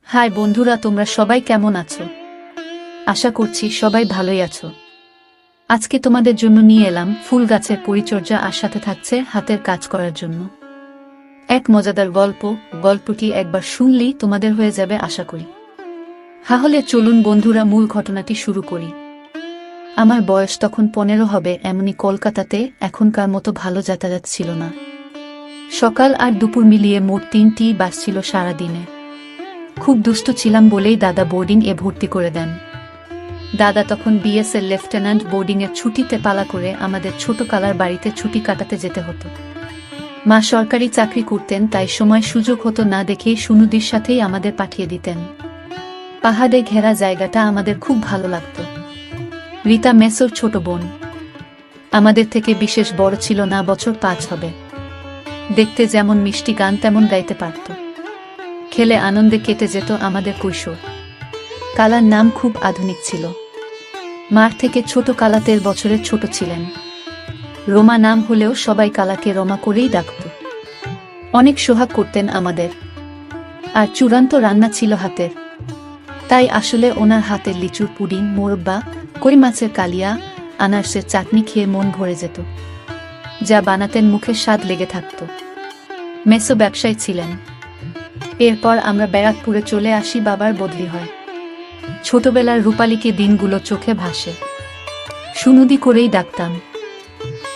High বন্ধুরা, তোমরা সবাই কেমন আছো? আশা করছি সবাই ভালোই আছো। আজকে তোমাদের জন্য নিয়ে এলাম ফুল গাছের পরিচর্যা, আর সাথে থাকছে হাতের কাজ করার জন্য এক মজাদার গল্প। গল্পটি একবার শুনলেই তোমাদের হয়ে যাবে আশা করি। তাহলে চলুন বন্ধুরা, মূল ঘটনাটি শুরু করি। আমার বয়স তখন 15 হবে। এমনই কলকাতাতে এখনকার মতো ভালো যাতায়াত ছিল না। সকাল আর দুপুর মিলিয়ে মোট 3টি বাস ছিল সারাদিনে। খুব দুষ্ট ছিলাম বলেই দাদা বোর্ডিং এ ভর্তি করে দেন। দাদা তখন বিএসএল লেফটেন্যান্ট, বোর্ডিংয়ের ছুটিতে পালা করে আমাদের ছোট কালার বাড়িতে ছুটি কাটাতে যেতে হতো। মা সরকারি চাকরি করতেন, তাই সময় সুযোগ হতো না দেখেই সুনুদির সাথেই আমাদের পাঠিয়ে দিতেন। পাহাড়ে ঘেরা জায়গাটা আমাদের খুব ভালো লাগত। রীতা মেসোর ছোট বোন, আমাদের থেকে বিশেষ বড় ছিল না, বছর 5 হবে। দেখতে যেমন মিষ্টি, গান তেমন গাইতে পারত। খেলে আনন্দে কেটে যেত আমাদের কৈশোর। কালার নাম খুব আধুনিক ছিল। মার থেকে ছোট কালা 13 বছরের ছোট ছিলেন। রোমা নাম হলেও সবাই কালাকে রমা করেই ডাকত। অনেক সোহাগ করতেন আমাদের, আর চূড়ান্ত রান্না ছিল হাতের। তাই আসলে ওনার হাতের লিচুর পুডিং, মোরব্বা, কই মাছের কালিয়া, আনারসের চাটনি খেয়ে মন ভরে যেত। যা বানাতেন মুখে স্বাদ লেগে থাকত। মেসো ব্যবসায়ী ছিলেন। এরপর আমরা ব্যারাকপুরে চলে আসি, বাবার বদলি হয়। ছোটবেলার রূপালীকে দিনগুলো চোখে ভাসে। সুনুদি করেই ডাকতাম।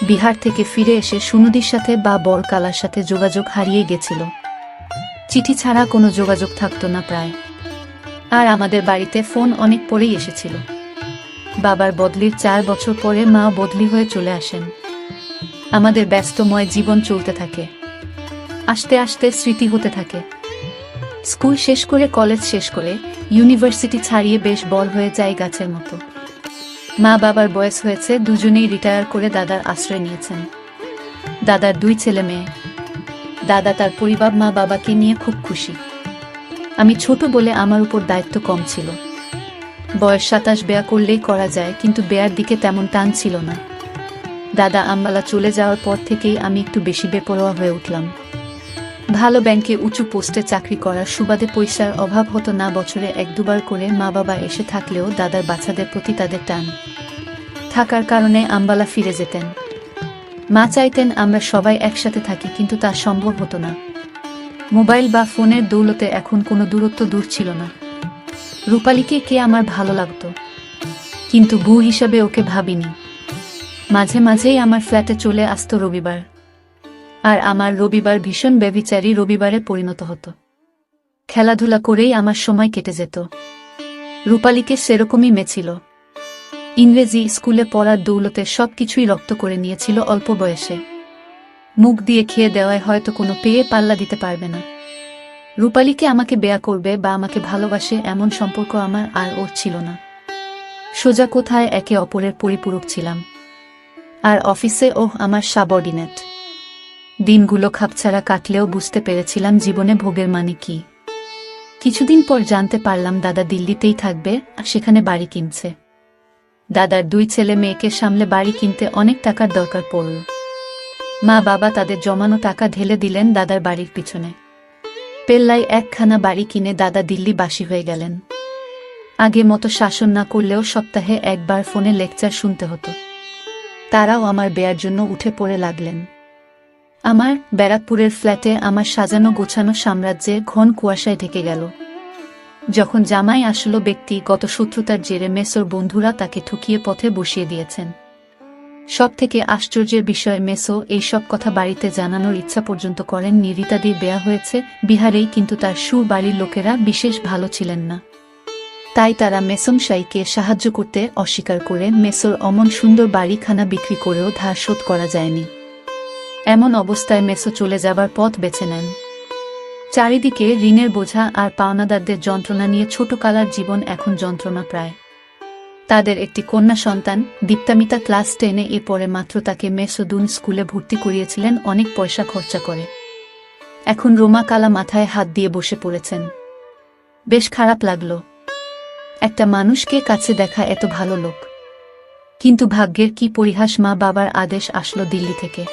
বিহার থেকে ফিরে এসে সুনুদির সাথে বা বড় কালার সাথে যোগাযোগ হারিয়ে গেছিল। চিঠি ছাড়া কোনো যোগাযোগ থাকতো না প্রায়। আর আমাদের বাড়িতে ফোন অনেক পরেই এসেছিল। বাবার বদলির 4 বছর পরে মা বদলি হয়ে চলে আসেন। আমাদের ব্যস্তময় জীবন চলতে থাকে। আস্তে আস্তে স্মৃতি হতে থাকে। স্কুল শেষ করে, কলেজ শেষ করে, ইউনিভার্সিটি ছাড়িয়ে বেশ বড় হয়ে যায় গাছের মতো। মা বাবার বয়স হয়েছে, দুজনেই রিটায়ার করে দাদার আশ্রয় নিয়েছেন। দাদার 2 ছেলে মেয়ে। দাদা তার পরিবার, মা বাবাকে নিয়ে খুব খুশি। আমি ছোট বলে আমার উপর দায়িত্ব কম ছিল। বয়স 27, বেয়া করলেই করা যায়, কিন্তু বেয়ার দিকে তেমন টান ছিল না। দাদা আম্বালা চলে যাওয়ার পর থেকেই আমি একটু বেশি বেপরোয়া হয়ে উঠলাম। ভালো ব্যাংকে উঁচু পোস্টে চাকরি করার সুবাদে পয়সার অভাব হতো না। বছরে 1-2 বার করে মা বাবা এসে থাকলেও দাদার বাচ্চাদের প্রতি তাদের টান থাকার কারণে আম্বালা ফিরে যেতেন। মা চাইতেন আমরা সবাই একসাথে থাকি, কিন্তু তা সম্ভব হতো না। মোবাইল বা ফোনের দৌলতে এখন কোনো দূরত্ব দূর ছিল না। রূপালীকে কে আমার ভালো লাগতো, কিন্তু বউ হিসাবে ওকে ভাবিনি। মাঝে মাঝেই আমার ফ্ল্যাটে চলে আসতো রবিবার, আর আমার রবিবার ভীষণ ব্যভিচারী রবিবারে পরিণত হতো। খেলাধুলা করেই আমার সময় কেটে যেত। রূপালীকে সেরকমই মেছিল। ইংরেজি স্কুলে পড়ার দৌলতে সবকিছুই রপ্ত করে নিয়েছিল অল্প বয়সে। মুখ দিয়ে খেয়ে দেওয়ায় হয়তো কোনো পেয়ে পাল্লা দিতে পারবে না। রূপালীকে আমাকে বেয়া করবে বা আমাকে ভালোবাসে এমন সম্পর্ক আমার আর ওর ছিল না। সোজা কোথায় একে অপরের পরিপূরক ছিলাম। আর অফিসে আমার সাবঅর্ডিনেট। দিনগুলো খাপছাড়া কাটলেও বুঝতে পেরেছিলাম জীবনে ভোগের মানে কি। কিছুদিন পর জানতে পারলাম দাদা দিল্লিতেই থাকবে, আর সেখানে বাড়ি কিনছে। দাদার 2 ছেলে মেয়েকে সামলে বাড়ি কিনতে অনেক টাকার দরকার পড়ল। মা বাবা তাদের জমানো টাকা ঢেলে দিলেন দাদার বাড়ির পিছনে। পেল্লায় একখানা বাড়ি কিনে দাদা দিল্লি বাসী হয়ে গেলেন। আগে মতো শাসন না করলেও সপ্তাহে 1 বার ফোনে লেকচার শুনতে হতো। তারাও আমার বেয়ার জন্য উঠে পড়ে লাগলেন। আমার ব্যারাকপুরের ফ্ল্যাটে আমার সাজানো গোছানো সাম্রাজ্যে ঘন কুয়াশায় ঢেকে গেল। যখন জামাই আসলো, ব্যক্তিগত শত্রুতার জেরে মেসোর বন্ধুরা তাকে ঠকিয়ে পথে বসিয়ে দিয়েছেন। সব থেকে আশ্চর্যের বিষয়, মেসো এইসব কথা বাড়িতে জানানোর ইচ্ছা পর্যন্ত করেননি। রীতাদির বেয়া হয়েছে বিহারেই, কিন্তু তার সুর বাড়ির লোকেরা বিশেষ ভালো ছিলেন না। তাই তারা মেসমশাইকে সাহায্য করতে অস্বীকার করে মেসোর অমন সুন্দর বাড়িখানা বিক্রি করেও ধার শোধ করা যায়নি। এমন অবস্থায় মেসো চলে যাবার পথ বেছে নেন। চারিদিকে ঋণের বোঝা আর পাওনাদারদের যন্ত্রণা নিয়ে ছোট কালার জীবন এখন যন্ত্রণা প্রায়। তাদের একটি কন্যা সন্তান দীপ্তামিতা ক্লাস 10-এ পড়ে মাত্র। তাকে মেসোদুন স্কুলে ভর্তি করিয়েছিলেন অনেক পয়সা খরচা করে। এখন রোমা কালা মাথায় হাত দিয়ে বসে পড়েছেন। বেশ খারাপ লাগলো। একটা মানুষকে কাছে দেখা এত ভালো লোক, কিন্তু ভাগ্যের কি পরিহাস, মা বাবার আদেশ আসলো দিল্লি থেকে।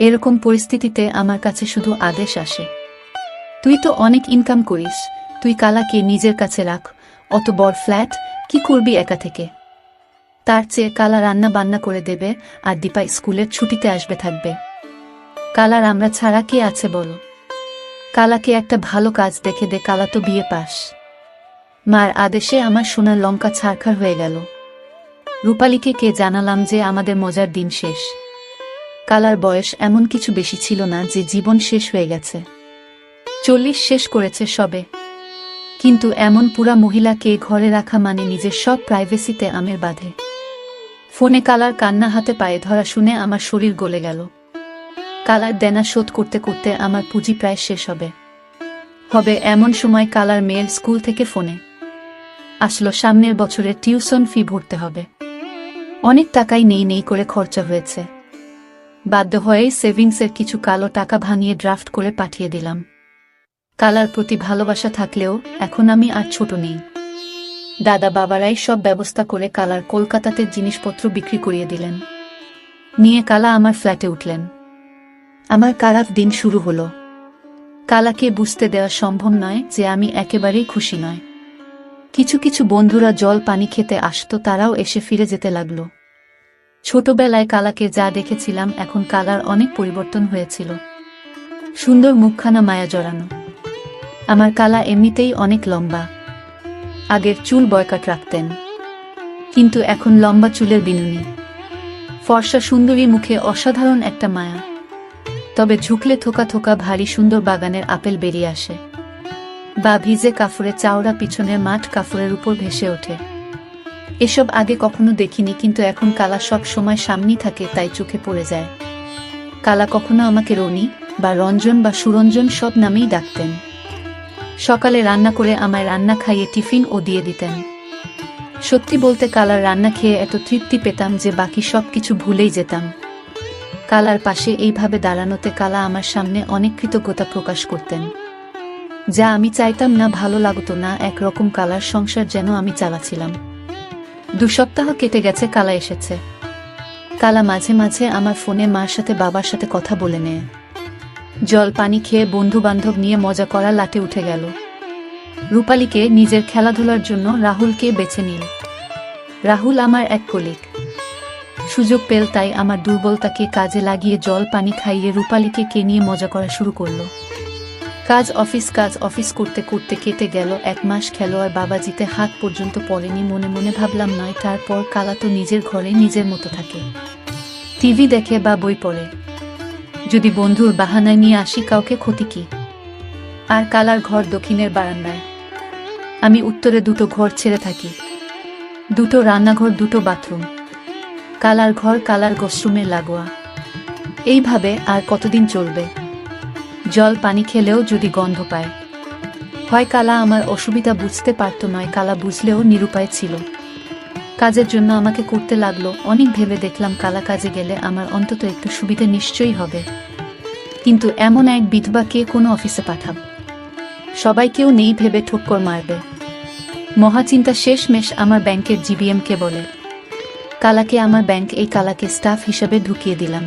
এরকম পরিস্থিতিতে আমার কাছে শুধু আদেশ আসে, তুই তো অনেক ইনকাম করিস, তুই কালাকে নিজের কাছে রাখ, অত বড় ফ্ল্যাট কি করবি একা থেকে? তার চেয়ে কালা রান্না বান্না করে দেবে, আর দীপা স্কুলের ছুটিতে আসবে থাকবে। কালার আমরা ছাড়া কে আছে বলো? কালাকে একটা ভালো কাজ দেখে দে, কালা তো বিয়ে পাস। মার আদেশে আমার সোনার লঙ্কা ছারখার হয়ে গেল। রূপালীকে কে জানালাম যে আমাদের মজার দিন শেষ। কালার বয়স এমন কিছু বেশি ছিল না যে জীবন শেষ হয়ে গেছে। 40 শেষ করেছে সবে, কিন্তু এমন পুরা মহিলাকে ঘরে রাখা মানে নিজের সব প্রাইভেসিতে আমের বাঁধে। ফোনে কালার কান্না হাতে পায়ে ধরা শুনে আমার শরীর গলে গেল। কালার দেনা শোধ করতে করতে আমার পুঁজি প্রায় শেষ হবে এমন সময় কালার মেয়ের স্কুল থেকে ফোনে আসলো, সামনের বছরের টিউশন ফি ভরতে হবে। অনেক টাকাই নেই করে খরচা হয়েছে। বাধ্য হয়েই সেভিংসের কিছু কালো টাকা ভাঙিয়ে ড্রাফট করে পাঠিয়ে দিলাম। কালার প্রতি ভালোবাসা থাকলেও এখন আমি আর ছোট নেই। দাদা বাবারাই সব ব্যবস্থা করে কালার কলকাতাতে জিনিসপত্র বিক্রি করিয়ে দিলেন। নিয়ে কালা আমার ফ্ল্যাটে উঠলেন। আমার খারাপ দিন শুরু হলো। কালাকে বুঝতে দেওয়া সম্ভব নয় যে আমি একেবারেই খুশি নয়। কিছু কিছু বন্ধুরা জল পানি খেতে আসতো, তারাও এসে ফিরে যেতে লাগলো। ছোটবেলায় কালাকে যা দেখেছিলাম, এখন কালার অনেক পরিবর্তন হয়েছিল। সুন্দর মুখখানা মায়া জড়ানো। আমার কালা এমনিতেই অনেক লম্বা। আগের চুল বয়কাট রাখতেন, কিন্তু এখন লম্বা চুলের বিনুনি। ফর্সা সুন্দরী মুখে অসাধারণ একটা মায়া। তবে ঝুঁকলে থোকা থোকা ভারী সুন্দর বাগানের আপেল বেরিয়ে আসে, বা ভিজে কাফুরে চাওড়া পিছনের মাঠ কাফুরের উপর ভেসে ওঠে। এসব আগে কখনো দেখিনি, কিন্তু এখন কালা সব সময় সামনেই থাকে, তাই চোখে পড়ে যায়। কালা কখনো আমাকে রনি বা রঞ্জন বা সুরঞ্জন সব নামেই ডাকতেন। সকালে রান্না করে আমায় রান্না খাইয়ে টিফিন ও দিয়ে দিতেন। সত্যি বলতে কালার রান্না খেয়ে এত তৃপ্তি পেতাম যে বাকি সব কিছু ভুলেই যেতাম। কালার পাশে এইভাবে দাঁড়ানোতে কালা আমার সামনে অনেক কৃতজ্ঞতা প্রকাশ করতেন, যা আমি চাইতাম না, ভালো লাগতো না। একরকম কালার সংসার যেন আমি চালাছিলাম। 2 সপ্তাহ কেটে গেছে, কালা এসেছে। কালা মাঝে মাঝে আমার ফোনে মার সাথে বাবার সাথে কথা বলে নেয়। জল পানি খেয়ে বন্ধু বান্ধব নিয়ে মজা করা লাটে উঠে গেল। রূপালীকে নিজের খেলাধুলার জন্য রাহুলকে বেছে নিল। রাহুল আমার এক কলিগ। সুযোগ পেল তাই আমার দুর্বলতাকে কাজে লাগিয়ে জল পানি খাইয়ে রূপালীকে কে নিয়ে মজা করা শুরু করলো। কাজ অফিস করতে করতে কেটে গেল 1 মাস। খেলোয়াড় বাবাজিতে হাত পর্যন্ত পড়েনি। মনে মনে ভাবলাম, নয় তারপর কালা তো নিজের ঘরে নিজের মতো থাকে, টিভি দেখে বা বই পড়ে। যদি বন্ধুর বাহানায় নিয়ে আসি, কাউকে ক্ষতি কি? আর কালার ঘর দক্ষিণের বারান্দায়, আমি উত্তরে 2টো ঘর ছেড়ে থাকি। 2টো রান্নাঘর, 2টো বাথরুম। কালার ঘর কালার গসরুমের লাগোয়া। এইভাবে আর কতদিন চলবে? জল পানি খেলেও যদি গন্ধ পায়, হয় কালা আমার অসুবিধা বুঝতে পারত, নয় কালা বুঝলেও নিরুপায় ছিল। কাজের জন্য আমাকে করতে লাগলো। অনেক ভেবে দেখলাম কালা কাজে গেলে আমার অন্তত একটু সুবিধে নিশ্চয়ই হবে, কিন্তু এমন এক বিধবা কে কোনো অফিসে পাঠাব? সবাই কেউ নেই ভেবে ঠক্কর মারবে। মহাচিন্তা শেষমেশ আমার ব্যাংকের জিবিএমকে বলে, কালাকে আমার ব্যাংক, এই কালাকে স্টাফ হিসাবে ঢুকিয়ে দিলাম।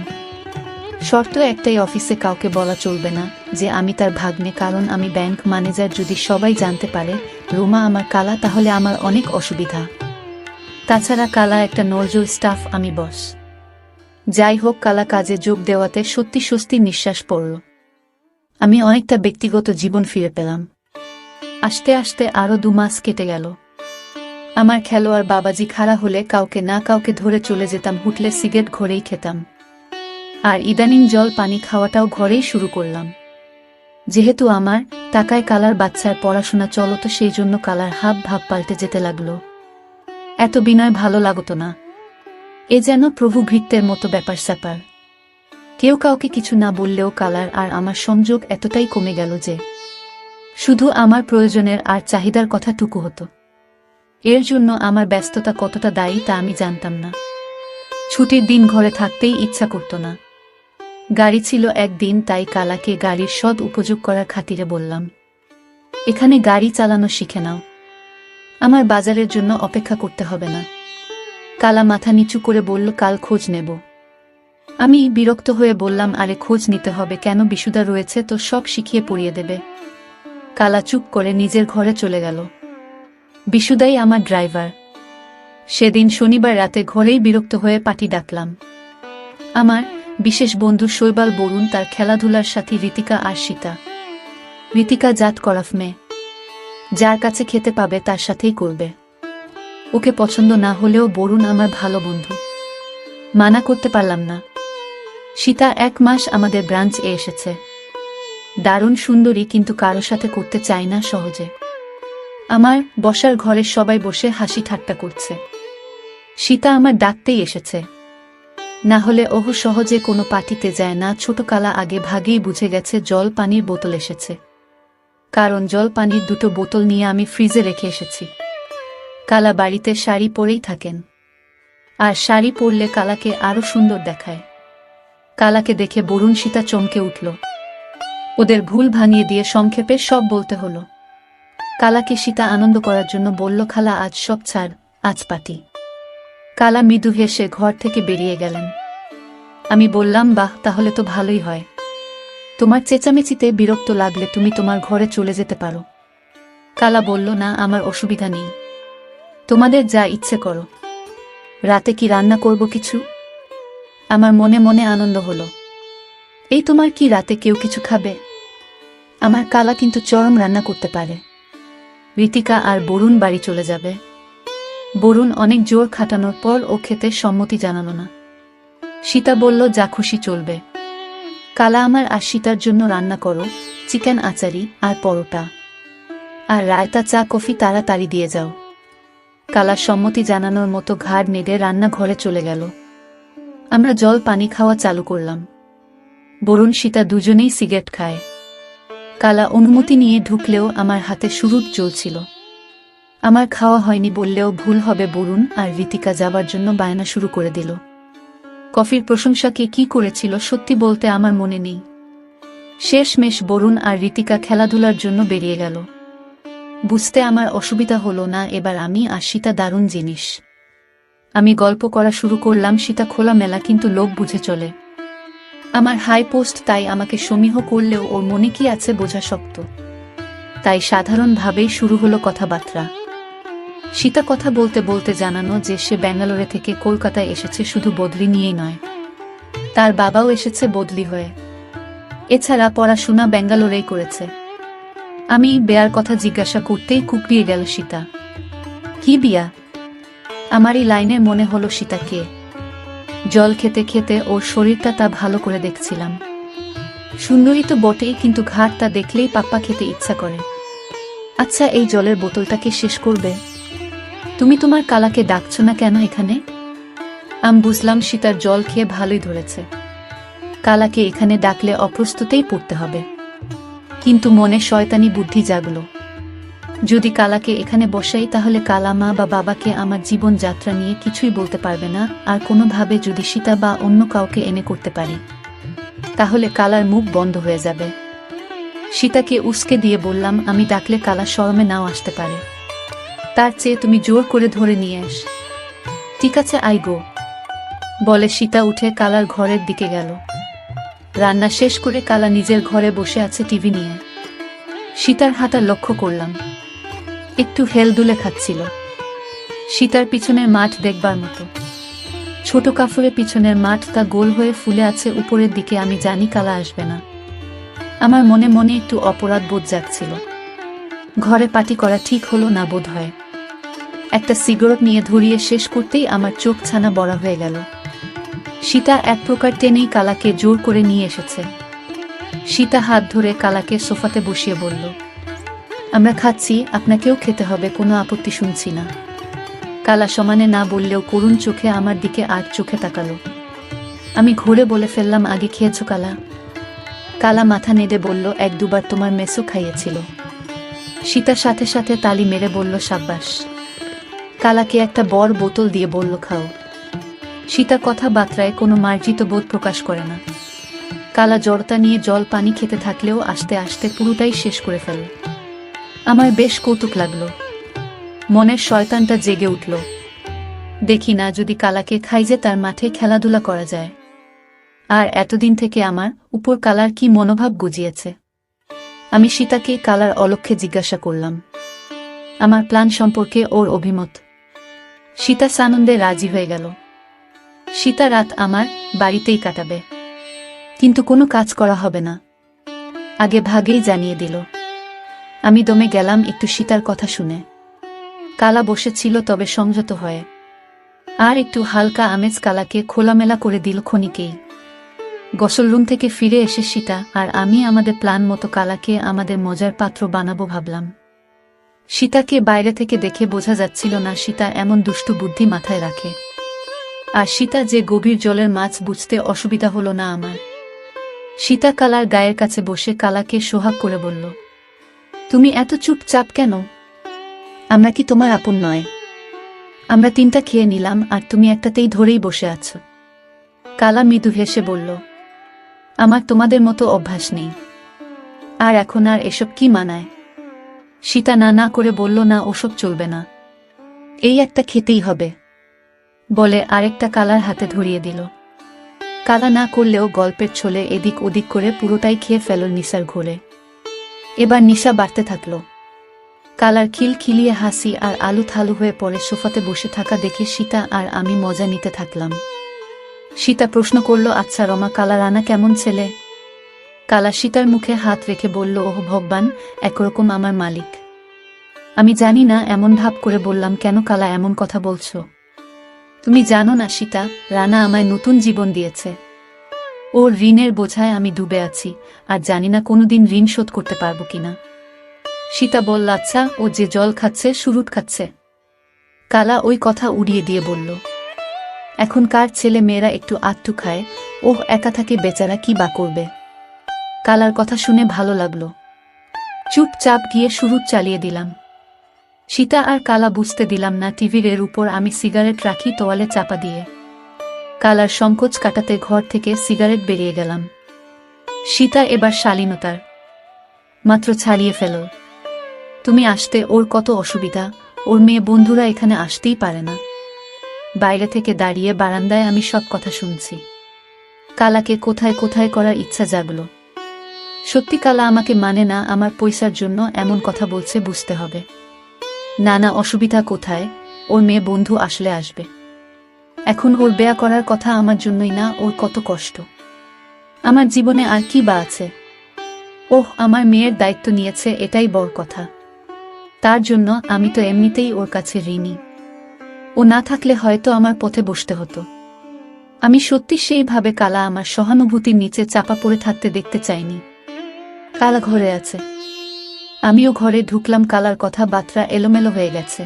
শর্ত একটাই, অফিসে কাউকে বলা চলবে না যে আমি তার ভাগ্নে, কারণ আমি ব্যাংক ম্যানেজার। যদি সবাই জানতে পারে রোমা আমার কালা, তাহলে আমার অনেক অসুবিধা। তাছাড়া কালা একটা নর্জল স্টাফ, আমি বস। যাই হোক, কালা কাজে যোগ দেওয়াতে সত্যি স্বস্তির নিঃশ্বাস পড়ল। আমি অনেকটা ব্যক্তিগত জীবন ফিরে পেলাম। আস্তে আস্তে আরও 2 মাস কেটে গেল। আমার খেলোয়াড় বাবাজি খাড়া হলে কাউকে না কাউকে ধরে চলে যেতাম হোটেলে, সিগারেট ঘরেই খেতাম। আর ইদানিং জল পানি খাওয়াটাও ঘরেই শুরু করলাম। যেহেতু আমার টাকায় কালার বাচ্চার পড়াশোনা চলত, সেই জন্য কালার হাব ভাব পাল্টে যেতে লাগলো। এত বিনয় ভালো লাগতো না। এ যেন প্রভু ভৃত্যের মতো ব্যাপার স্যাপার। কেউ কাউকে কিছু না বললেও কালার আর আমার সংযোগ এতটাই কমে গেল যে শুধু আমার প্রয়োজনের আর চাহিদার কথা টুকু হতো। এর জন্য আমার ব্যস্ততা কতটা দায়ী তা আমি জানতাম না। ছুটির দিন ঘরে থাকতেই ইচ্ছা করত না। গাড়ি ছিল একদিন, তাই কালাকে গাড়ির সদ উপযোগ করার খাতিরে বললাম, এখানে গাড়ি চালানো শিখে নাও, আমার বাজারের জন্য অপেক্ষা করতে হবে না। কালা মাথা নিচু করে বলল, কাল খোঁজ নেব। আমি বিরক্ত হয়ে বললাম, আরে খোঁজ নিতে হবে কেন? বিশুদা রয়েছে তো, সব শিখিয়ে পড়িয়ে দেবে। কালা চুপ করে নিজের ঘরে চলে গেল। বিশুদাই আমার ড্রাইভার। সেদিন শনিবার রাতে ঘরেই বিরক্ত হয়ে পার্টি ডাকলাম। আমার বিশেষ বন্ধু শৈবাল বরুণ, তার খেলাধুলার সাথী ঋতিকা আর সীতা। ঋতিকা জাত করাফ মেয়ে, যার কাছে খেতে পাবে তার সাথেই করবে। ওকে পছন্দ না হলেও বরুণ আমার ভালো বন্ধু, মানা করতে পারলাম না। সীতা 1 মাস আমাদের ব্রাঞ্চে এসেছে। দারুণ সুন্দরী, কিন্তু কারো সাথে করতে চায় না সহজে। আমার বসার ঘরে সবাই বসে হাসি ঠাট্টা করছে। সীতা আমার ডাকতেই এসেছে, না হলে ওহু সহজে কোনো পার্টিতে যায় না। ছোট কালা আগে ভাগেই বুঝে গেছে জল পানির বোতল এসেছে, কারণ জল পানির 2টো বোতল নিয়ে আমি ফ্রিজে রেখে এসেছি। কালা বাড়িতে শাড়ি পরেই থাকেন, আর শাড়ি পরলে কালাকে আরো সুন্দর দেখায়। কালাকে দেখে বরুণ সীতা চমকে উঠল। ওদের ভুল ভাঙিয়ে দিয়ে সংক্ষেপে সব বলতে হলো। কালাকে সীতা আনন্দ করার জন্য বলল, খালা আজ সব ছাড়, আজ পার্টি। কালা মৃদু হেসে ঘর থেকে বেরিয়ে গেলেন। আমি বললাম, বাহ, তাহলে তো ভালোই হয়। তোমার চেঁচামেচিতে বিরক্ত লাগলে তুমি তোমার ঘরে চলে যেতে পারো। কালা বলল, না, আমার অসুবিধা নেই, তোমাদের যা ইচ্ছে করো। রাতে কি রান্না করব কিছু? আমার মনে মনে আনন্দ হলো। এই তোমার কি রাতে কেউ কিছু খাবে? আমার কালা কিন্তু চরম রান্না করতে পারে। ঋতিকা আর বরুণ বাড়ি চলে যাবে। বরুণ অনেক জোর খাটানোর পর ও খেতে সম্মতি জানালো না। সীতা বলল, যা খুশি চলবে। কালা আমার আর সীতার জন্য রান্না করো, চিকেন আচারি আর পরোটা, আর রায়তা, চা কফি তাড়াতাড়ি দিয়ে যাও। কালা সম্মতি জানানোর মতো ঘাড় নেড়ে রান্নাঘরে চলে গেল। আমরা জল পানি খাওয়া চালু করলাম। বরুণ সীতা দুজনেই সিগারেট খায়। কালা অনুমতি নিয়ে ঢুকলেও আমার হাতে শুরুত জ্বলছিল। আমার খাওয়া হয়নি বললেও ভুল হবে। বরুণ আর ঋতিকা যাবার জন্য বায়না শুরু করে দিল। কফির প্রশংসা কে কি করেছিল সত্যি বলতে আমার মনে নেই। শেষমেশ বরুণ আর ঋতিকা খেলাধুলার জন্য বেরিয়ে গেল। বুঝতে আমার অসুবিধা হলো না, এবার আমি আর সীতা দারুণ জিনিস। আমি গল্প করা শুরু করলাম। সীতা খোলামেলা, কিন্তু লোভ বুঝে চলে। আমার হাই পোস্ট, তাই আমাকে সমীহ করলেও ওর মনে কি আছে বোঝা শক্ত। তাই সাধারণভাবেই শুরু হলো কথাবার্তা। সীতা কথা বলতে বলতে জানানো যে সে ব্যাঙ্গালোরে থেকে কলকাতায় এসেছে শুধু বদলি নিয়েই নয়, তার বাবাও এসেছে বদলি হয়ে। এছাড়া পড়াশোনা ব্যাঙ্গালোরেই করেছে। আমি বিয়ার কথা জিজ্ঞাসা করতেই কুকড়িয়ে গেল সীতা। কি বিয়া? আমার এই লাইনে মনে হলো সীতা কে। জল খেতে খেতে ওর শরীরটা তা ভালো করে দেখছিলাম। সুন্দরী তো বটেই, কিন্তু ঘাটটা দেখলেই পাপ্পা খেতে ইচ্ছা করে। আচ্ছা, এই জলের বোতলটাকে শেষ করবে? তুমি তোমার কালাকে ডাকছ না কেন এখানে? আমি বুঝলাম সীতার জল খেয়ে ভালোই ধরেছে। কালাকে এখানে ডাকলে অপ্রস্তুতেই পড়তে হবে। কিন্তু মনে শয়তানি বুদ্ধি জাগল। যদি কালাকে এখানে বসাই তাহলে কালা মা বা বাবাকে আমার জীবন যাত্রা নিয়ে কিছুই বলতে পারবে না। আর কোনোভাবে যদি সীতা বা অন্য কাউকে এনে করতে পারি, তাহলে কালার মুখ বন্ধ হয়ে যাবে। সীতাকে উস্কে দিয়ে বললাম, আমি ডাকলে কালা শরমে নাও আসতে পারে, তার চেয়ে তুমি জোর করে ধরে নিয়ে আস। ঠিক আছে, আই গো, বলে সীতা উঠে কালার ঘরের দিকে গেল। রান্না শেষ করে কালা নিজের ঘরে বসে আছে টিভি নিয়ে। সীতার হাঁটা লক্ষ্য করলাম, একটু হেলদুলে খাচ্ছিল। সীতার পিছনের মাঠ দেখবার মতো। ছোট কাফুরের পিছনের মাঠটা গোল হয়ে ফুলে আছে উপরের দিকে। আমি জানি কালা আসবে না। আমার মনে মনে একটু অপরাধ বোধ জাগছিল। ঘরে পার্টি করা ঠিক হলো না বোধ হয়। একটা সিগারেট নিয়ে ধরিয়ে শেষ করতেই আমার চোখ ছানা বড়া হয়ে গেল। সীতা এক প্রকার টেনেই কালাকে জোর করে নিয়ে এসেছে। সীতা হাত ধরে কালাকে সোফাতে বসিয়ে বলল, আমরা খাচ্ছি, আপনাকেও খেতে হবে, কোনো আপত্তি শুনছি না। কালা সমানে না বললেও করুণ চোখে আমার দিকে আর চোখে তাকালো। আমি ঘুরে বলে ফেললাম, আগে খেয়েছো কালা? কালা মাথা নেড়ে বলল, 1-2 বার তোমার মেসো খাইয়েছিল। সীতা সাথে সাথে তালি মেরে বলল, সাব্বাস। কালাকে একটা বড় বোতল দিয়ে বলল, খাও। সীতা কথাবার্তায় কোনো মার্জিত বোধ প্রকাশ করে না। কালা জড়তা নিয়ে জল পানি খেতে থাকলেও আস্তে আস্তে পুরোটাই শেষ করে ফেল। আমার বেশ কৌতুক লাগলো। মনের শয়তানটা জেগে উঠল। দেখি না যদি কালাকে খাই যে তার মাঠে খেলাধুলা করা যায়। আর এতদিন থেকে আমার উপর কালার কি মনোভাব গুজিয়েছে। আমি সীতাকে কালার অলক্ষ্যে জিজ্ঞাসা করলাম আমার প্ল্যান সম্পর্কে ওর অভিমত। সীতা সানন্দে রাজি হয়ে গেল। সীতা রাত আমার বাড়িতেই কাটাবে, কিন্তু কোনো কাজ করা হবে না, আগে ভাগেই জানিয়ে দিল। আমি দমে গেলাম একটু সীতার কথা শুনে। কালা বসেছিল তবে সংযত হয়ে, আর একটু হালকা আমেজ কালাকে খোলামেলা করে দিল ক্ষণিকেই। গোসল রুম থেকে ফিরে এসে সীতা আর আমি আমাদের প্ল্যান মতো কালাকে আমাদের মজার পাত্র বানাবো ভাবলাম। সীতাকে বাইরে থেকে দেখে বোঝা যাচ্ছিল না সীতা এমন দুষ্টু বুদ্ধি মাথায় রাখে। আর সীতা যে গভীর জলের মাছ বুঝতে অসুবিধা হলো না আমার। সীতা কালার গায়ের কাছে বসে কালাকে সোহাগ করে বলল, তুমি এত চুপচাপ কেন? আমরা কি তোমার আপন নয়? আমরা তিনটা খেয়ে নিলাম আর তুমি একটাতেই ধরেই বসে আছো। কালা মৃদু হেসে বলল, আমার তোমাদের মতো অভ্যাস নেই। আর এখন আর এসব কি মানায়? সীতা না না করে বলল, না ওসব চলবে না, এই একটা খেতেই হবে বলে আরেকটা কালার হাতে ধরিয়ে দিল। কালা না করলেও গল্পের ছলে এদিক ওদিক করে পুরোটাই খেয়ে ফেল নিশার ঘোরে। এবার নিশা বাড়তে থাকল। কালার খিলখিলিয়ে হাসি আর আলু থালু হয়ে পড়ে সোফাতে বসে থাকা দেখে সীতা আর আমি মজা নিতে থাকলাম। সীতা প্রশ্ন করল, আচ্ছা রমা, কালা রানা কেমন ছেলে? কালা সীতার মুখে হাত রেখে বলল, ওহ ভগবান, একরকম আমার মালিক। আমি জানি না, এমন ভাব করে বললাম, কেন কালা এমন কথা বলছো? তুমি জানো না সীতা, রানা আমায় নতুন জীবন দিয়েছে। ওর ঋণের বোঝায় আমি ডুবে আছি, আর জানি না কোনোদিন ঋণ শোধ করতে পারবো কিনা। সীতা বলল, আচ্ছা, ও যে জল খাচ্ছে সুরুট খাচ্ছে? কালা ওই কথা উড়িয়ে দিয়ে বলল, এখনকার ছেলে মেয়েরা একটু আটটু খায়, ওহ একা থাকে বেচারা, কি বা করবে। কালার কথা শুনে ভালো লাগলো। চুপচাপ গিয়ে সুরুট চালিয়ে দিলাম। সীতা আর কালা বুঝতে দিলাম না টিভির উপর আমি সিগারেট রাখি তোয়ালে চাপা দিয়ে। কালার সংকোচ কাটাতে ঘর থেকে সিগারেট বেরিয়ে গেলাম। সীতা এবার শালীনতার মাত্র ছাড়িয়ে ফেল। তুমি আসতে ওর কত অসুবিধা, ওর মেয়ে বন্ধুরা এখানে আসতেই পারে না। বাইরে থেকে দাঁড়িয়ে বারান্দায় আমি সব কথা শুনছি। কালাকে কোথায় কোথায় করার ইচ্ছা জাগলো। সত্যি কালা আমাকে মানে না, আমার পয়সার জন্য এমন কথা বলছে বুঝতে হবে। না না, অসুবিধা কোথায়, ওর মেয়ে বন্ধু আসলে আসবে। এখন ওর বেয়া করার কথা আমার জন্যই না, ওর কত কষ্ট। আমার জীবনে আর কি বা আছে? ওহ, আমার মেয়ের দায়িত্ব নিয়েছে, এটাই বড় কথা। তার জন্য আমি তো এমনিতেই ওর কাছে ঋণী। ও না থাকলে হয়তো আমার পথে বসতে হতো। আমি সত্যি সেইভাবে কালা আমার সহানুভূতির নিচে চাপা পড়ে থাকতে দেখতে চাইনি। কালা ঘরে আছে, আমিও ঘরে ঢুকলাম। কালার কথা বার্তা এলোমেলো হয়ে গেছে,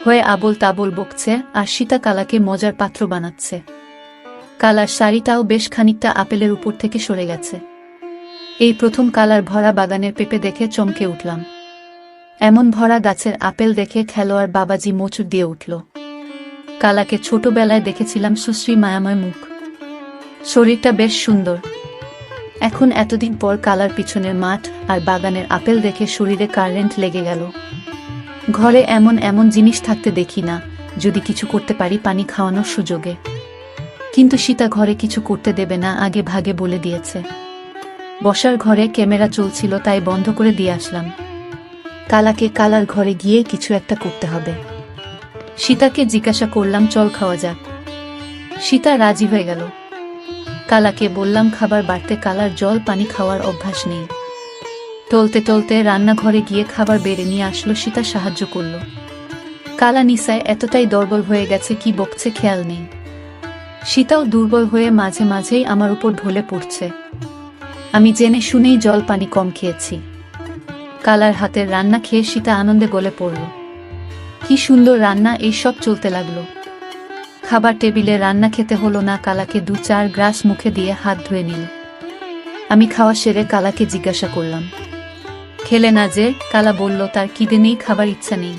হয়ে আবোল তাবোল বকছে, আর সীতা কালাকে মজার পাত্র বানাচ্ছে। কালার শাড়িটাও বেশ খানিকটা আপেলের উপর থেকে সরে গেছে। এই প্রথম কালার ভরা বাগানের পেঁপে দেখে চমকে উঠলাম। এমন ভরা গাছের আপেল দেখে খেলোয়াড় বাবাজি মোচড় দিয়ে উঠল। কালাকে ছোটবেলায় দেখেছিলাম সুশ্রী মায়াময় মুখ, শরীরটা বেশ সুন্দর। এখন এতদিন পর কালার পিছনের মাঠ আর বাগানের আপেল দেখে শরীরে কারেন্ট লেগে গেল। ঘরে এমন এমন জিনিস থাকতে দেখি না, যদি কিছু করতে পারি পানি খাওয়ানোর সুযোগে। কিন্তু সীতা ঘরে কিছু করতে দেবে না, আগে ভাগে বলে দিয়েছে। বসার ঘরে ক্যামেরা চলছিল, তাই বন্ধ করে দিয়ে আসলাম। কালাকে কালার ঘরে গিয়ে কিছু একটা করতে হবে। সীতাকে জিজ্ঞাসা করলাম, চল খাওয়া যাক। সীতা রাজি হয়ে গেল। কালাকে বললাম খাবার বাড়তে, কালার জল পানি খাওয়ার অভ্যাস নেই। টলতে টলতে রান্নাঘরে গিয়ে খাবার বেড়ে নিয়ে আসলো। সীতা সাহায্য করল। কালা নিশায় এতটাই দুর্বল হয়ে গেছে কি বকছে খেয়াল নেই। সীতাও দুর্বল হয়ে মাঝে মাঝেই আমার উপর ঢলে পড়ছে। আমি জেনে শুনেই জল পানি কম খেয়েছি। কালার হাতের রান্না খেয়ে সীতা আনন্দে গলে পড়ল। কি সুন্দর রান্না! এই সব চলতে লাগলো। খাবার টেবিলে রান্না খেতে হলো না, কালাকে 2-4 গ্রাস মুখে দিয়ে হাত ধুয়ে নিল। আমি খাওয়া সেরে কালাকে জিজ্ঞাসা করলাম, খেলে না যে? কালা বলল, তার খিদে নেই, খাবার ইচ্ছা নেই।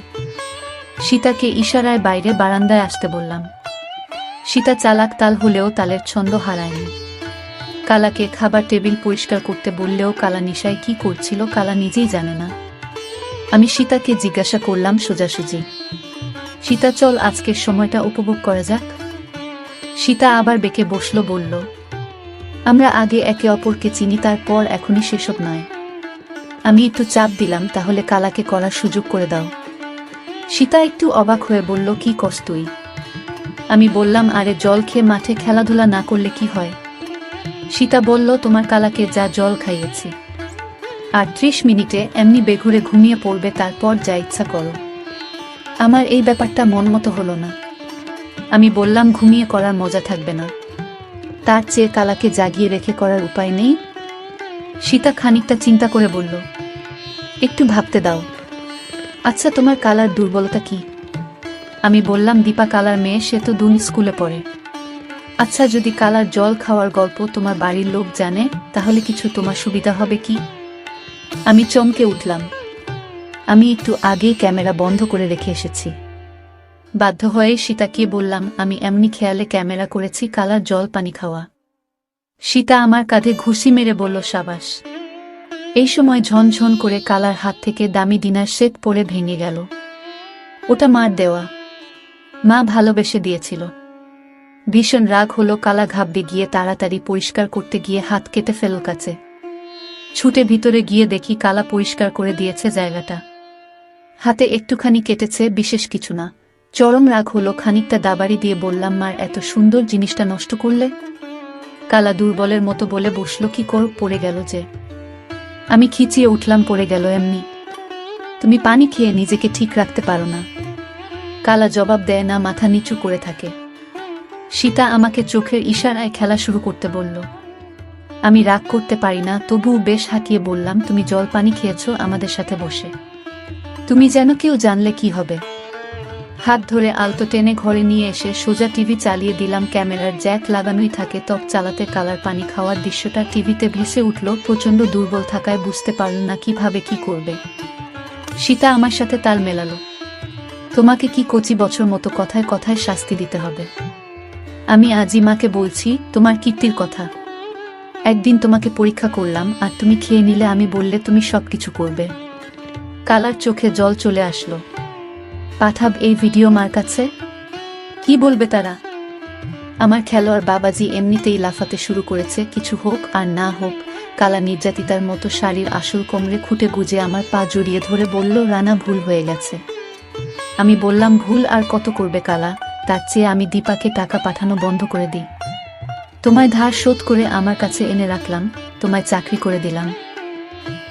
সীতাকে ইশারায় বাইরে বারান্দায় আসতে বললাম। সীতা চালাক তাল হলেও তালের ছন্দ হারায়নি। কালাকে খাবার টেবিল পরিষ্কার করতে বললেও কালা নিশায় কি করছিল কালা নিজেই জানে না। আমি সীতাকে জিজ্ঞাসা করলাম সোজাসুজি, সীতা চল আজকের সময়টা উপভোগ করা যাক। সীতা আবার বেঁকে বসলো, বলল, আমরা আগে একে অপরকে চিনি, তারপর এখনই সেসব নয়। আমি একটু চাপ দিলাম, তাহলে কালাকে করার সুযোগ করে দাও। সীতা একটু অবাক হয়ে বলল, কি কস তুই? আমি বললাম, আরে জল খেয়ে মাঠে খেলাধুলা না করলে কি হয়? সীতা বলল, তোমার কালাকে যা জল খাইয়েছি, আর 30 মিনিটে এমনি বেঘুরে ঘুমিয়ে পড়বে, তারপর যা ইচ্ছা করো। আমার এই ব্যাপারটা মন মতো হলো না। আমি বললাম, ঘুমিয়ে করার মজা থাকবে না, তার চেয়ে কালাকে জাগিয়ে রেখে করার উপায় নেই? সীতা খানিকটা চিন্তা করে বলল, একটু ভাবতে দাও। আচ্ছা, তোমার কালার দুর্বলতা কি? আমি বললাম, দীপা কালার মেয়ে, সে তো দুন স্কুলে পড়ে। আচ্ছা, যদি কালার জল খাওয়ার গল্প তোমার বাড়ির লোক জানে, তাহলে কিছু তোমার সুবিধা হবে কি? আমি চমকে উঠলাম। আমি একটু আগেই ক্যামেরা বন্ধ করে রেখে এসেছি। বাধ্য হয়ে সীতাকে বললাম, আমি এমনি খেয়ালে ক্যামেরা করেছি কালার জল পানি খাওয়া। সীতা আমার কাঁধে ঘুষি মেরে বলল, সাবাস। এই সময় ঝনঝন করে কালার হাত থেকে দামি ডিনার সেট পড়ে ভেঙে গেল। ওটা মার দেওয়া, মা ভালোবেসে দিয়েছিল। ভীষণ রাগ হলো, কালা ঘাবড়ে গিয়ে তাড়াতাড়ি পরিষ্কার করতে গিয়ে হাত কেটে ফেল কাছে। ছুটে ভিতরে গিয়ে দেখি কালা পরিষ্কার করে দিয়েছে জায়গাটা। হাতে একটুখানি কেটেছে, বিশেষ কিছু না। চরম রাগ হলো, খানিকটা দাবাড়ি দিয়ে বললাম, মার এত সুন্দর জিনিসটা নষ্ট করলে? কালা দুর্বলের মতো বলে বসল, কি কর, পড়ে গেল যে। আমি খিচিয়ে উঠলাম, পড়ে গেল এমনি। তুমি পানি খেয়ে নিজেকে ঠিক রাখতে পারো না। কালা জবাব দেয় না, মাথা নিচু করে থাকে। সীতা আমাকে চোখের ইশারায় খেলা শুরু করতে বলল। আমি রাগ করতে পারি না, তবুও বেশ হাঁকিয়ে বললাম, তুমি জল পানি খেয়েছো আমাদের সাথে বসে, তুমি যেন কেউ জানলে কি হবে। হাত ধরে আলতো টেনে ঘরে নিয়ে এসে সোজা টিভি চালিয়ে দিলাম। ক্যামেরার জ্যাক লাগানোই থাকে, তব চালাতে কালার পানি খাওয়ার দৃশ্যটা টিভিতে ভেসে উঠল। প্রচণ্ড দুর্বল থাকায় বুঝতে পারল না কিভাবে কি করবে। সীতা আমার সাথে তাল মেলালো। তোমাকে কি কচি বছর মতো কথায় কথায় শাস্তি দিতে হবে? আমি আজই মাকে বলছি তোমার কীর্তির কথা। একদিন তোমাকে পরীক্ষা করলাম, আর তুমি খেয়ে নিলে, আমি বললে তুমি সবকিছু করবে। কালার চোখে জল চলে আসলো। পাঠাব এই ভিডিও মার কাছে, কি বলবে তারা? আমার খেলোয়াড় বাবাজি এমনিতেই লাফাতে শুরু করেছে, কিছু হোক আর না হোক। কালা নির্যাতিতার মতো শাড়ির আসল কোমরে খুঁটে গুজে আমার পা জড়িয়ে ধরে বলল, রানা, ভুল হয়ে গেছে। আমি বললাম, ভুল আর কত করবে কালা? তার চেয়ে আমি দীপাকে টাকা পাঠানো বন্ধ করে দিই। তোমায় ধার শোধ করে আমার কাছে এনে রাখলাম, তোমায় চাকরি করে দিলাম।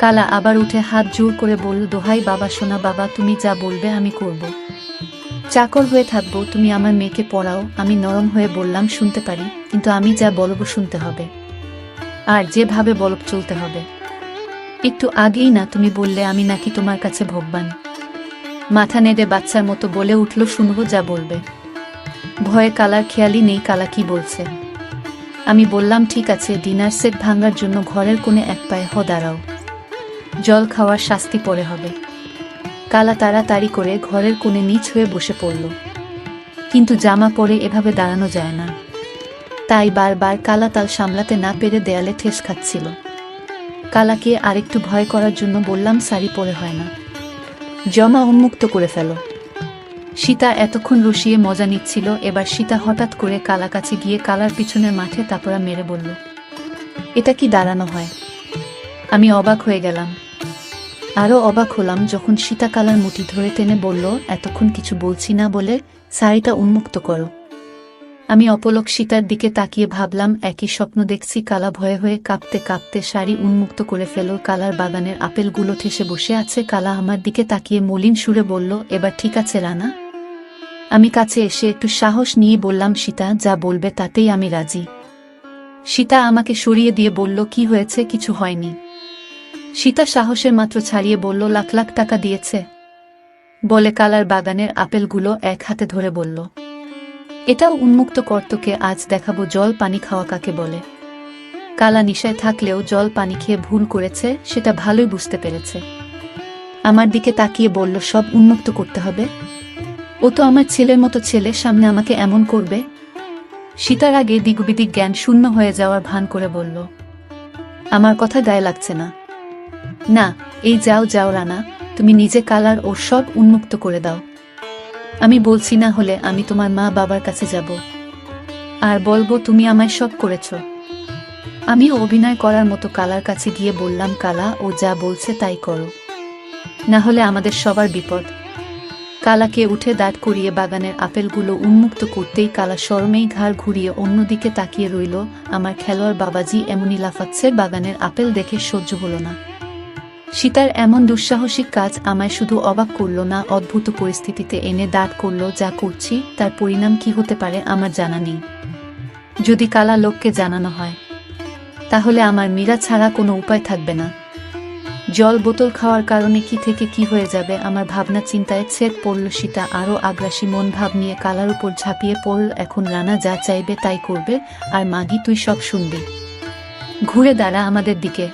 কালা আবার উঠে হাত জোর করে বলল, দোহাই বাবা, সোনা বাবা, তুমি যা বলবে আমি করব। চাকর হয়ে থাকবো, তুমি আমার মেয়েকে পড়াও। আমি নরম হয়ে বললাম, শুনতে পারি, কিন্তু আমি যা বলবো শুনতে হবে, আর যেভাবে বলব চলতে হবে। একটু আগেই না তুমি বললে আমি নাকি তোমার কাছে ভগবান? মাথা নেড়ে বাচ্চার মতো বলে উঠল, শুনবো যা বলবে। ভয়ে কালার খেয়ালই নেই কালা কি বলছে। আমি বললাম, ঠিক আছে, ডিনার সেট ভাঙার জন্য ঘরের কোণে এক পায়ে দাঁড়াও, জল খাওয়ার শাস্তি পরে হবে। কালা তাড়াতাড়ি করে ঘরের কোণে নিচ হয়ে বসে পড়ল, কিন্তু জামা পরে এভাবে দাঁড়ানো যায় না, তাই বারবার কালা তাল সামলাতে না পেরে দেয়ালে ঠেস খাচ্ছিল। কালাকে আরেকটু ভয় করার জন্য বললাম, শাড়ি পরে হয় না, জমা উন্মুক্ত করে ফেলো। সীতা এতক্ষণ রসিয়ে মজা নিচ্ছিল। এবার সীতা হঠাৎ করে কালা কাছে গিয়ে কালার পিছনের মাঠে তাপড়া মেরে বলল, এটা কি দাঁড়ানো হয়? আমি অবাক হয়ে গেলাম। আরও অবাক হলাম যখন সীতা কালার মুঠি ধরে টেনে বলল, এতক্ষণ কিছু বলছি না বলে শাড়িটা উন্মুক্ত করো। আমি অপলক সীতার দিকে তাকিয়ে ভাবলাম, একই স্বপ্ন দেখছি। কালা ভয়ে হয়ে কাঁপতে কাঁপতে শাড়ি উন্মুক্ত করে ফেল। কালার বাগানের আপেলগুলো ঠেসে বসে আছে। কালা আমার দিকে তাকিয়ে মলিন সুরে বলল, এবার ঠিক আছে রানা? আমি কাছে এসে একটু সাহস নিয়ে বললাম, সীতা যা বলবে তাতেই আমি রাজি। সীতা আমাকে সরিয়ে দিয়ে বলল, কি হয়েছে? কিছু হয়নি। সীতা সাহসের মাত্র ছাড়িয়ে বলল, লাখ লাখ টাকা দিয়েছে, বলে কালার বাগানের আপেলগুলো এক হাতে ধরে বলল, এটাও উন্মুক্ত কর্তকে আজ দেখাবো জল পানি খাওয়া কাকে বলে। কালা নিশায় থাকলেও জল পানি খেয়ে ভুল করেছে সেটা ভালোই বুঝতে পেরেছে। আমার দিকে তাকিয়ে বলল, সব উন্মুক্ত করতে হবে? ও তো আমার ছেলের মতো ছেলে, সামনে আমাকে এমন করবে? সীতার আগে দিগবিদিক জ্ঞান শূন্য হয়ে যাওয়ার ভান করে বলল, আমার কথা গায়ে লাগছে না। না, এই যাও যাও রানা, তুমি নিজে কালার ওর সব উন্মুক্ত করে দাও। আমি বলছি, না হলে আমি তোমার মা বাবার কাছে যাব আর বলবো তুমি আমায় সব করেছ। আমিও অভিনয় করার মতো কালার কাছে গিয়ে বললাম, কালা, ও যা বলছে তাই করো, না হলে আমাদের সবার বিপদ। কালাকে উঠে দাঁড় করিয়ে বাগানের আপেলগুলো উন্মুক্ত করতেই কালা শরমেই ঘাড় ঘুরিয়ে অন্যদিকে তাকিয়ে রইল। আমার খেলোয়াড় বাবাজি এমনই লাফাচ্ছে, বাগানের আপেল দেখে সহ্য হলো না। সীতার এমন দুঃসাহসিক কাজ আমায় শুধু অবাক করল না, অদ্ভুত পরিস্থিতিতে এনে দাঁড় করল। যা করছি তার পরিণাম কি হতে পারে আমার জানা নেই। যদি কালা লোককে জানানো হয় তাহলে আমার মীরা ছাড়া কোনো উপায় থাকবে না। জল বোতল খাওয়ার কারণে কি থেকে কি হয়ে যাবে আমার ভাবনা চিন্তায় ছেদ পড়ল। সীতা আরও আগ্রাসী মন ভাব নিয়ে কালার উপর ঝাঁপিয়ে পড়ল। এখন রানা যা চাইবে তাই করবে, আর মাগি তুই সব শুনবি। ঘুরে দাঁড়া আমাদের দিকে।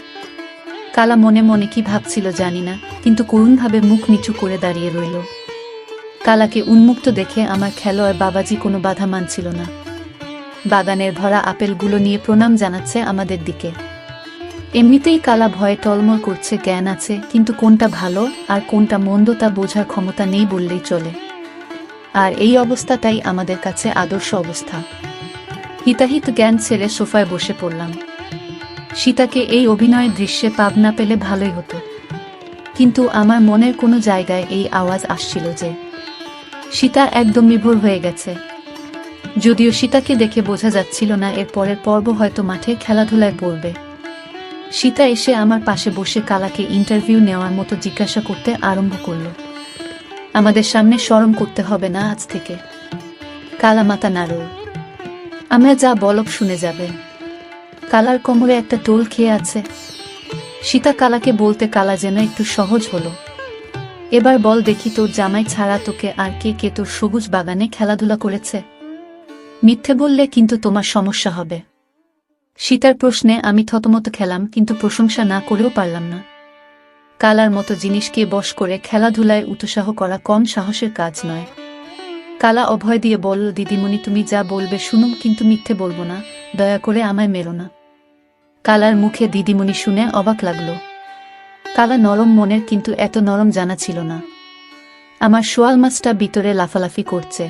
কালা মনে মনে কি ভাবছিল জানি না, কিন্তু করুণভাবে মুখ নিচু করে দাঁড়িয়ে রইল। কালাকে উন্মুক্ত দেখে আমার খেলোয়াড় বাবাজি কোনো বাধা মানছিল না। বাগানের ভরা আপেলগুলো নিয়ে প্রণাম জানাচ্ছে আমাদের দিকে। এমনিতেই কালা ভয়ে টলমল করছে, জ্ঞান আছে, কিন্তু কোনটা ভালো আর কোনটা মন্দ তা বোঝার ক্ষমতা নেই বললেই চলে। আর এই অবস্থাটাই আমাদের কাছে আদর্শ অবস্থা। হিতাহিত জ্ঞান ছেড়ে সোফায় বসে পড়লাম। সীতাকে এই অভিনয়ের দৃশ্যে পাব না পেলে ভালোই হতো, কিন্তু আমার মনের কোনো জায়গায় এই আওয়াজ আসছিল যে সীতা একদম বিভোর হয়ে গেছে। যদিও সীতাকে দেখে বোঝা যাচ্ছিল না এর পরের পর্ব হয়তো মাঠে খেলাধুলায় পড়বে। সীতা এসে আমার পাশে বসে কালাকে ইন্টারভিউ নেওয়ার মতো জিজ্ঞাসা করতে আরম্ভ করল। আমাদের সামনে শরম করতে হবে না আজ থেকে। কালা মাথা নাড়ল। আমরা যা বলব শুনে যাবে। কালার কোমরে একটা টোল খেয়ে আছে। সীতা কালাকে বলতে কালা যেন একটু সহজ হলো। এবার বল দেখি, তোর জামাই ছাড়া তোকে আর কে কে তোর সবুজ বাগানে খেলাধুলা করেছে? মিথ্যে বললে কিন্তু তোমার সমস্যা হবে। সীতার প্রশ্নে আমি থতমত খেলাম, কিন্তু প্রশংসা না করেও পারলাম না। কালার মতো জিনিসকে বশ করে খেলাধুলায় উৎসাহ করা কম সাহসের কাজ নয়। কালা অভয় দিয়ে বলল, দিদিমণি তুমি যা বলবে শুনুম, কিন্তু মিথ্যে বলবো না, দয়া করে আমায় মেরো না। কালার মুখে দিদিমণি শুনে অবাক লাগলো। কালা নরম মনের, কিন্তু এত নরম জানা ছিল না। আমার শোয়াল মাছটা ভিতরে লাফালাফি করছে।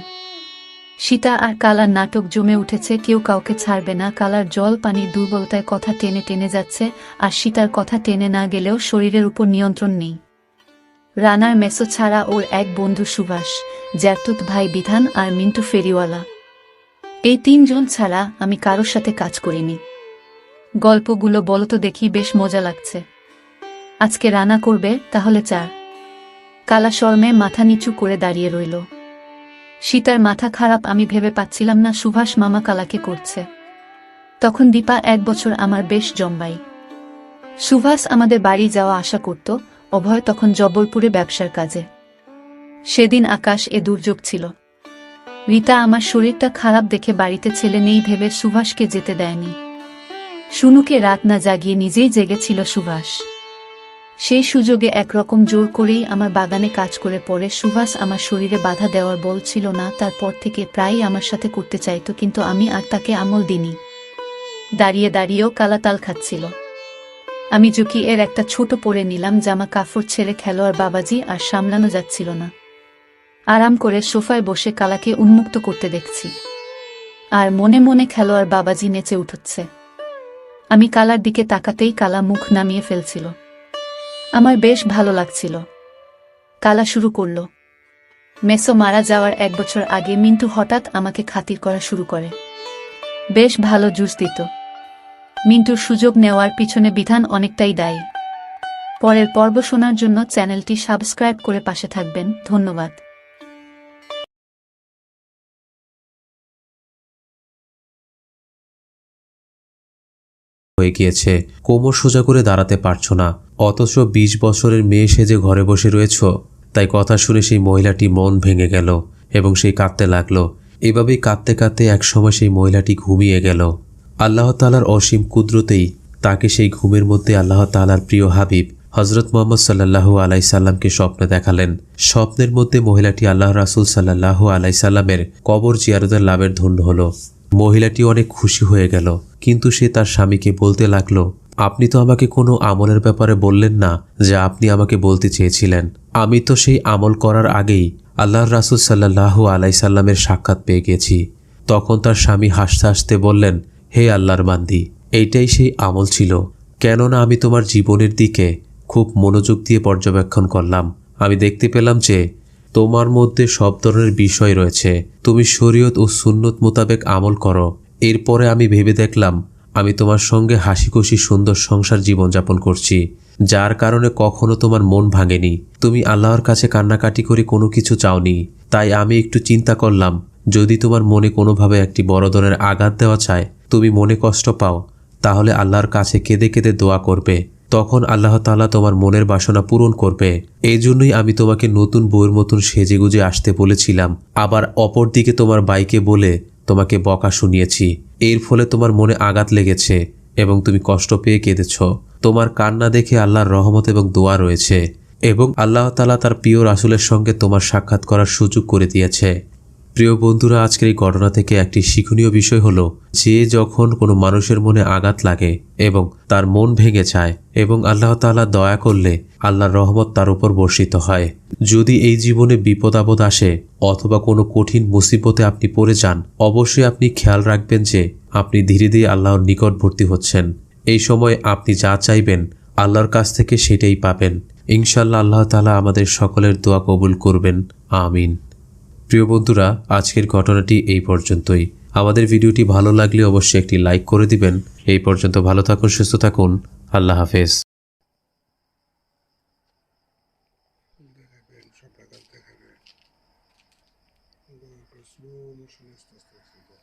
সীতা আর কালার নাটক জমে উঠেছে, কেউ কাউকে ছাড়বে না। কালার জল পানির দুর্বলতায় কথা টেনে টেনে যাচ্ছে, আর সীতার কথা টেনে না গেলেও শরীরের উপর নিয়ন্ত্রণ নেই। রানার মেসো ছাড়া ওর এক বন্ধু সুভাষ, জ্যাতুত ভাই বিধান আর মিন্টু ফেরিওয়ালা, এই তিনজন ছাড়া আমি কারোর সাথে কাজ করিনি। গল্পগুলো বলতো দেখি বেশ মজা লাগছে। আজকে রানা করবে তাহলে চার। কালা শর্মে মাথা নিচু করে দাঁড়িয়ে রইল। সীতার মাথা খারাপ, আমি ভেবে পাচ্ছিলাম না সুভাষ মামা কালাকে করছে। তখন দীপা 1 বছর আমার বেশ জম্বাই। সুভাষ আমাদের বাড়ি যাওয়া আশা করত। অভয় তখন জব্বলপুরে ব্যবসার কাজে। সেদিন আকাশ এ দুর্যোগ ছিল। রীতা আমার শরীরটা খারাপ দেখে বাড়িতে ছেলে নেই ভেবে সুভাষকে যেতে দেয়নি। শুনুকে রাত না জাগিয়ে নিজেই জেগেছিল সুভাষ। সেই সুযোগে একরকম জোর করেই আমার বাগানে কাজ করে পড়ে। সুভাষ আমার শরীরে বাধা দেওয়ার বল ছিল না। তারপর থেকে প্রায়ই আমার সাথে করতে চাইতো, কিন্তু আমি আর তাকে আমল দিইনি। দাঁড়িয়ে দাঁড়িয়েও কালাতাল খাচ্ছিল। আমি ঝুঁকি এর একটা ছোট পরে নিলাম, জামা কাপড় ছেড়ে খেলোয়াড় বাবাজি আর সামলানো যাচ্ছিল না। আরাম করে সোফায় বসে কালাকে উন্মুক্ত করতে দেখছি, আর মনে মনে খেলোয়াড় বাবাজি নেচে উঠছে। আমি কালার দিকে তাকাতেই কালা মুখ নামিয়ে ফেলছিল। আমার বেশ ভালো লাগছিল। কালা শুরু করল। মেসো মারা যাওয়ার 1 বছর আগে মিন্টু হঠাৎ আমাকে খাতির করা শুরু করে। বেশ ভালো জুস দিত। মিন্টুর সুযোগ নেওয়ার পিছনে বিধান অনেকটাই দায়ী। পরের পর্ব শোনার জন্য চ্যানেলটি সাবস্ক্রাইব করে পাশে থাকবেন। ধন্যবাদ। হয়ে গিয়েছে, কোমর সোজা করে দাঁড়াতে পারছো না, অথচ 20 বছরের মেয়ে সেজে ঘরে বসে রয়েছ। তাই কথা শুনে সেই মহিলাটি মন ভেঙে গেল এবং সেই কাঁদতে লাগলো। এভাবেই কাঁদতে কাঁদতে একসময় সেই মহিলাটি ঘুমিয়ে গেল। আল্লাহ তাআলার অসীম কুদরতেই তাকে সেই ঘুমের মধ্যে আল্লাহ তাআলার প্রিয় হাবিব হযরত মুহাম্মদ সাল্লাল্লাহু আলাইহি সাল্লামকে স্বপ্নে দেখালেন। স্বপ্নের মধ্যে মহিলাটি আল্লাহ রাসূল সাল্লাল্লাহু আলাইহি সাল্লামের কবর জিয়ারতের লাভের ধন্য হলো। মহিলাটি অনেক খুশি হয়ে গেল, কিন্তু সে তার স্বামীকে বলতে লাগলো, আপনি তো আমাকে কোনো আমলের ব্যাপারে বললেন না যা আপনি আমাকে বলতে চেয়েছিলেন। আমি তো সেই আমল করার আগেই আল্লাহর রাসূল সাল্লাল্লাহু আলাইহি সাল্লামের সাক্ষাৎ পেয়ে গেছি। তখন তার স্বামী হাসতে হাসতে বললেন, হে আল্লাহর বান্দি, এইটাই সেই আমল ছিল। কেননা আমি তোমার জীবনের দিকে খুব মনোযোগ দিয়ে পর্যবেক্ষণ করলাম। আমি দেখতে পেলাম যে তোমার মধ্যে সব ধরনের বিষয় রয়েছে। তুমি শরীয়ত ও সুন্নত মোতাবেক আমল করো। এরপরে আমি ভেবে দেখলাম আমি তোমার সঙ্গে হাসিখুশি সুন্দর সংসার জীবনযাপন করছি, যার কারণে কখনো তোমার মন ভাঙেনি। তুমি আল্লাহর কাছে কান্নাকাটি করে কোনো কিছু চাওনি। তাই আমি একটু চিন্তা করলাম, যদি তোমার মনে কোনোভাবে একটি বড় ধরনের আঘাত দেওয়া চায়, তুমি মনে কষ্ট পাও, তাহলে আল্লাহর কাছে কেঁদে কেঁদে দোয়া করবে। তখন আল্লাহ তাআলা তোমার মনের বাসনা পূরণ করবে। এই জন্যই আমি তোমাকে নতুন বউয়ের মতন সেজেগুজে আসতে বলেছিলাম। আবার অপরদিকে তোমার বাইকে বলে তোমাকে বকা শুনিয়েছি। এর ফলে তোমার মনে আঘাত লেগেছে এবং তুমি কষ্ট পেয়ে কেঁদেছ। তোমার কান্না দেখে আল্লাহর রহমত এবং দোয়া রয়েছে এবং আল্লাহ তাআলা তার প্রিয় রাসূলের সঙ্গে তোমার সাক্ষাৎ করার সুযোগ করে দিয়েছে। প্রিয় বন্ধুরা, আজকের এই ঘটনা থেকে একটি শিক্ষণীয় বিষয় হলো যে যখন কোনো মানুষের মনে আঘাত লাগে এবং তার মন ভেঙে যায় এবং আল্লাহ তাআলা দয়া করলে আল্লাহর রহমত তার উপর বর্ষিত হয়। যদি এই জীবনে বিপদ আপদ আসে অথবা কোনো কঠিন মুসিবতে আপনি পড়ে যান, অবশ্যই আপনি খেয়াল রাখবেন যে আপনি ধীরে ধীরে আল্লাহর নিকটবর্তী হচ্ছেন। এই সময় আপনি যা চাইবেন আল্লাহর কাছ থেকে সেটাই পাবেন। ইনশাআল্লাহ আল্লাহ তাআলা আমাদের সকলের দোয়া কবুল করবেন। আমিন। প্রিয় বন্ধুরা, আজকের ঘটনাটি এই পর্যন্তই। আমাদের ভিডিওটি ভালো লাগলে অবশ্যই একটি লাইক করে দিবেন। এই পর্যন্ত ভালো থাকুন, সুস্থ থাকুন। আল্লাহ হাফেজ। দেখাবেন, সব আঘাত দেখাবেন। স্লো মোশন আস্তে আস্তে আস্তে।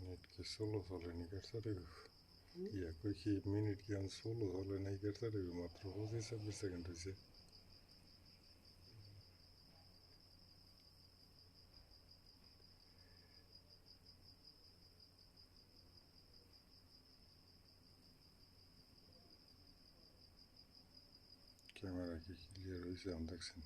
नेट के 16 চলে নি কাটছারে ইয়া কই কি মিনিট কি 16 চলে নাই কাটছারে মাত্র 25 সেকেন্ড হইছে। ক্যামেরা কি ক্লিয়ার হইছে আমি দেখছেন।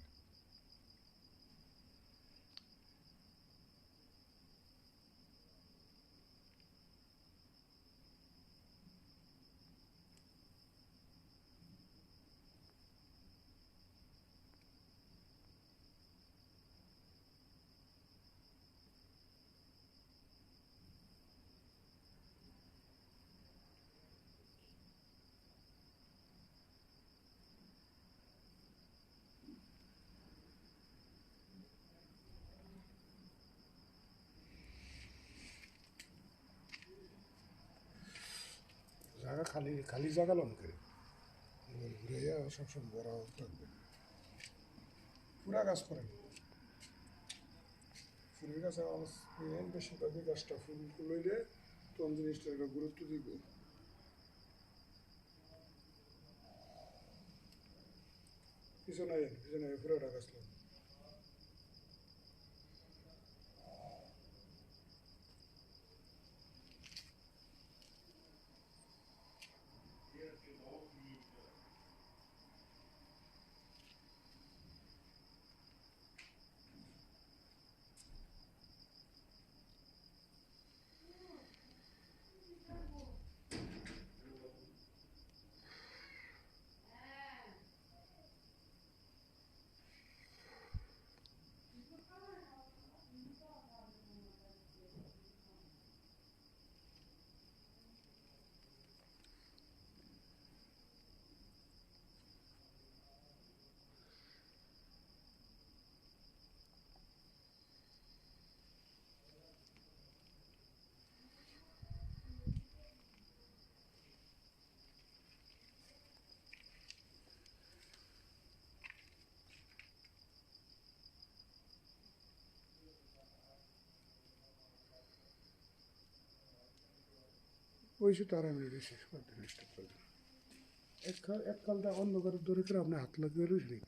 জায়গা খালি খালি জায়গা লন করে ঘুরে সবসময় বড় থাকবে। পুরা গাছ করেন, ফুলের গাছে বেশিরভাগই গাছটা ফুল লইলে তখন জিনিসটার গুরুত্ব দিব। পিছনে পিছনে পুরাটা গাছ লাগান। ওই সে তারা মিলে শেষ করে দিন জিনিসটা। এক কালটা অন্ধকার ধরে করে আপনি হাত লাগিয়ে রয়েছেন।